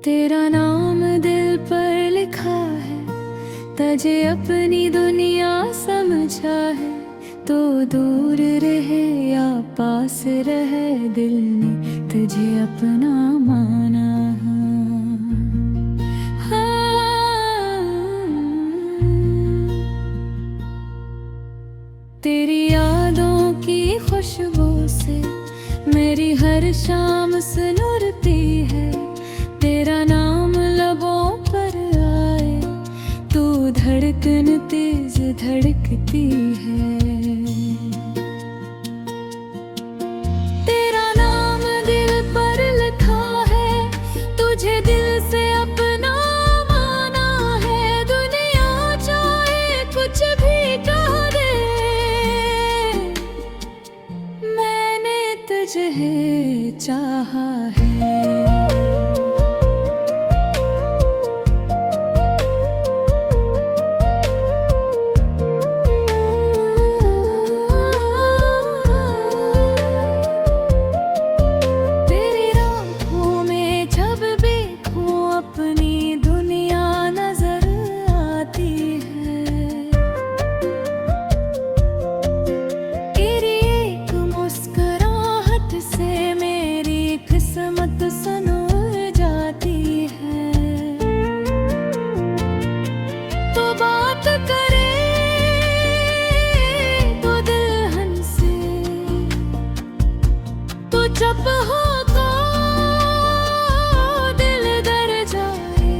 तेरा नाम दिल पर लिखा है, तुझे अपनी दुनिया समझा है। तो दूर रहे या पास रहे, दिल ने तुझे अपना माना है। तेरी यादों की खुशबू से मेरी हर शाम सुनुरती है। तेरा नाम लबों पर आए तो धड़कन तेज धड़कती है। तेरा नाम दिल पर लिखा है, तुझे दिल से अपना माना है। दुनिया चाहे कुछ भी कह दे, मैंने तुझे चाहा है। जब हो तो दिल डर जाए,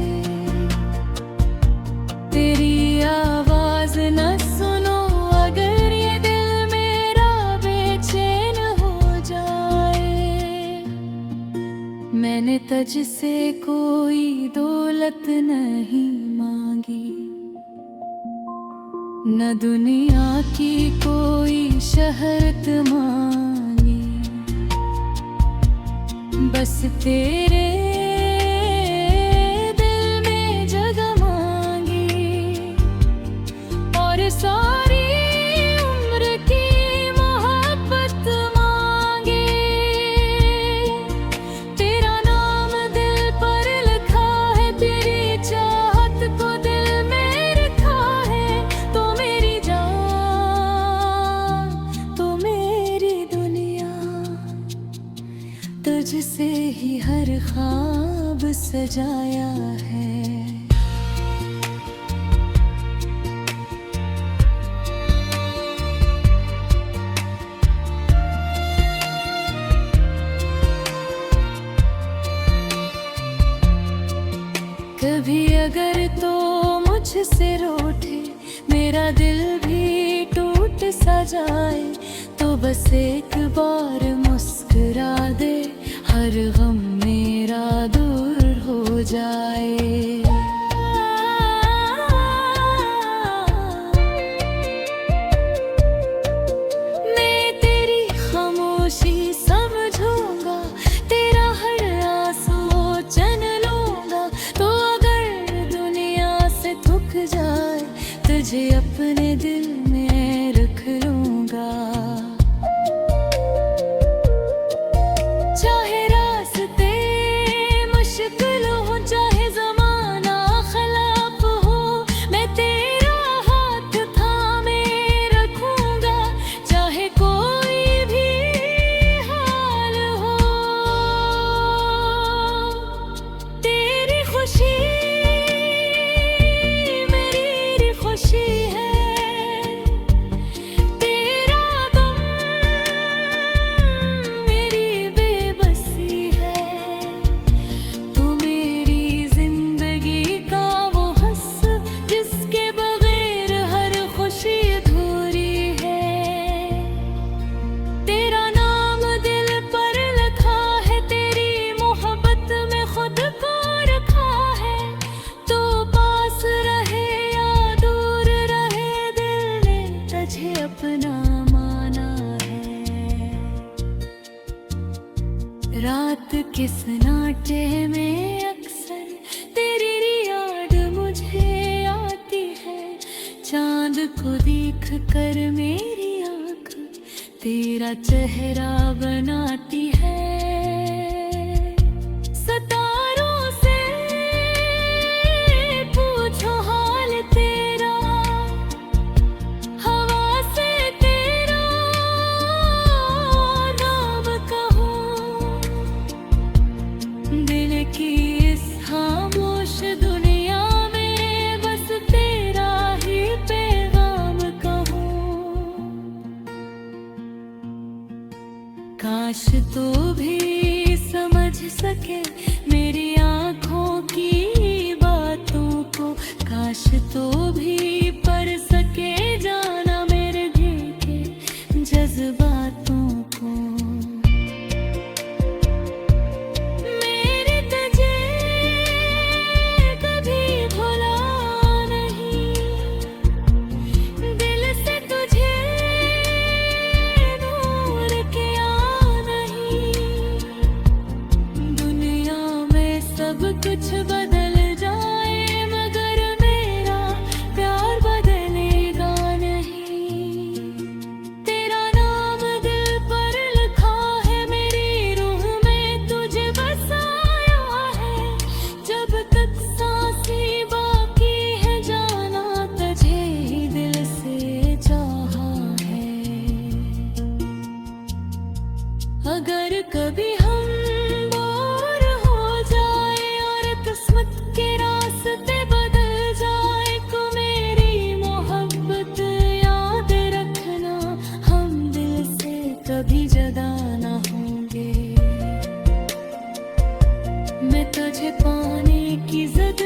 तेरी आवाज न सुनो अगर ये दिल मेरा बेचैन हो जाए। मैंने तुझसे कोई दौलत नहीं मांगी, न दुनिया की कोई शहरत मांगी। बस तेरे दिल में जगह मांगी और सारी उम्र की मोहब्बत मांगी। तेरा नाम दिल पर लिखा है, तेरी चाहत को दिल में रखा है। तो मेरी जान, तो मेरी दुनिया, तुझसे ही हर ख्वाब सजाया है। कभी अगर तो मुझसे रूठे, मेरा दिल भी टूट सा जाए, तो बस एक बार मुस्कुरा दे, हर गम मेरा दूर हो जाए। मैं तेरी खामोशी समझूंगा, तेरा हर आंसू चन लूंगा। तो अगर दुनिया से थक जाए, तुझे अपने दिल में रख लूंगा। चाहे रास्ते मुश्किल हो, चाहे ज़माना खिलाफ हो, मैं तेरा हाथ थामे रखूंगा। चाहे कोई भी हाल हो, तेरी खुशी मेरी खुशी है। रात के सन्नाटे में अक्सर तेरी याद मुझे आती है। चांद को देख कर मेरी आँख तेरा चेहरा बनाती है। सितारों से की इस खामोश दुनिया में बस तेरा ही पैगाम कहूँ। काश तू भी समझ सके मेरी आँखों की बातों को, काश तू भी पढ़ सके जाना मेरे दिल के जज्बातों को। मेरे तुझे कभी भुला नहीं, दिल से तुझे दूर किया नहीं। दुनिया में सब कुछ बदल जाए मगर मेरा प्यार बदलेगा नहीं। तेरा नाम दिल पर लिखा है, मेरी रूह में तुझे बसाया है। जब तक सांसें बाकी है जाना तुझे ही दिल से चाहा है। अगर कभी हम बोर हो जाए और किस्मत के रास्ते बदल जाए तो मेरी मोहब्बत याद रखना, हम दिल से कभी जुदा ना होंगे। मैं तुझे पाने की जिद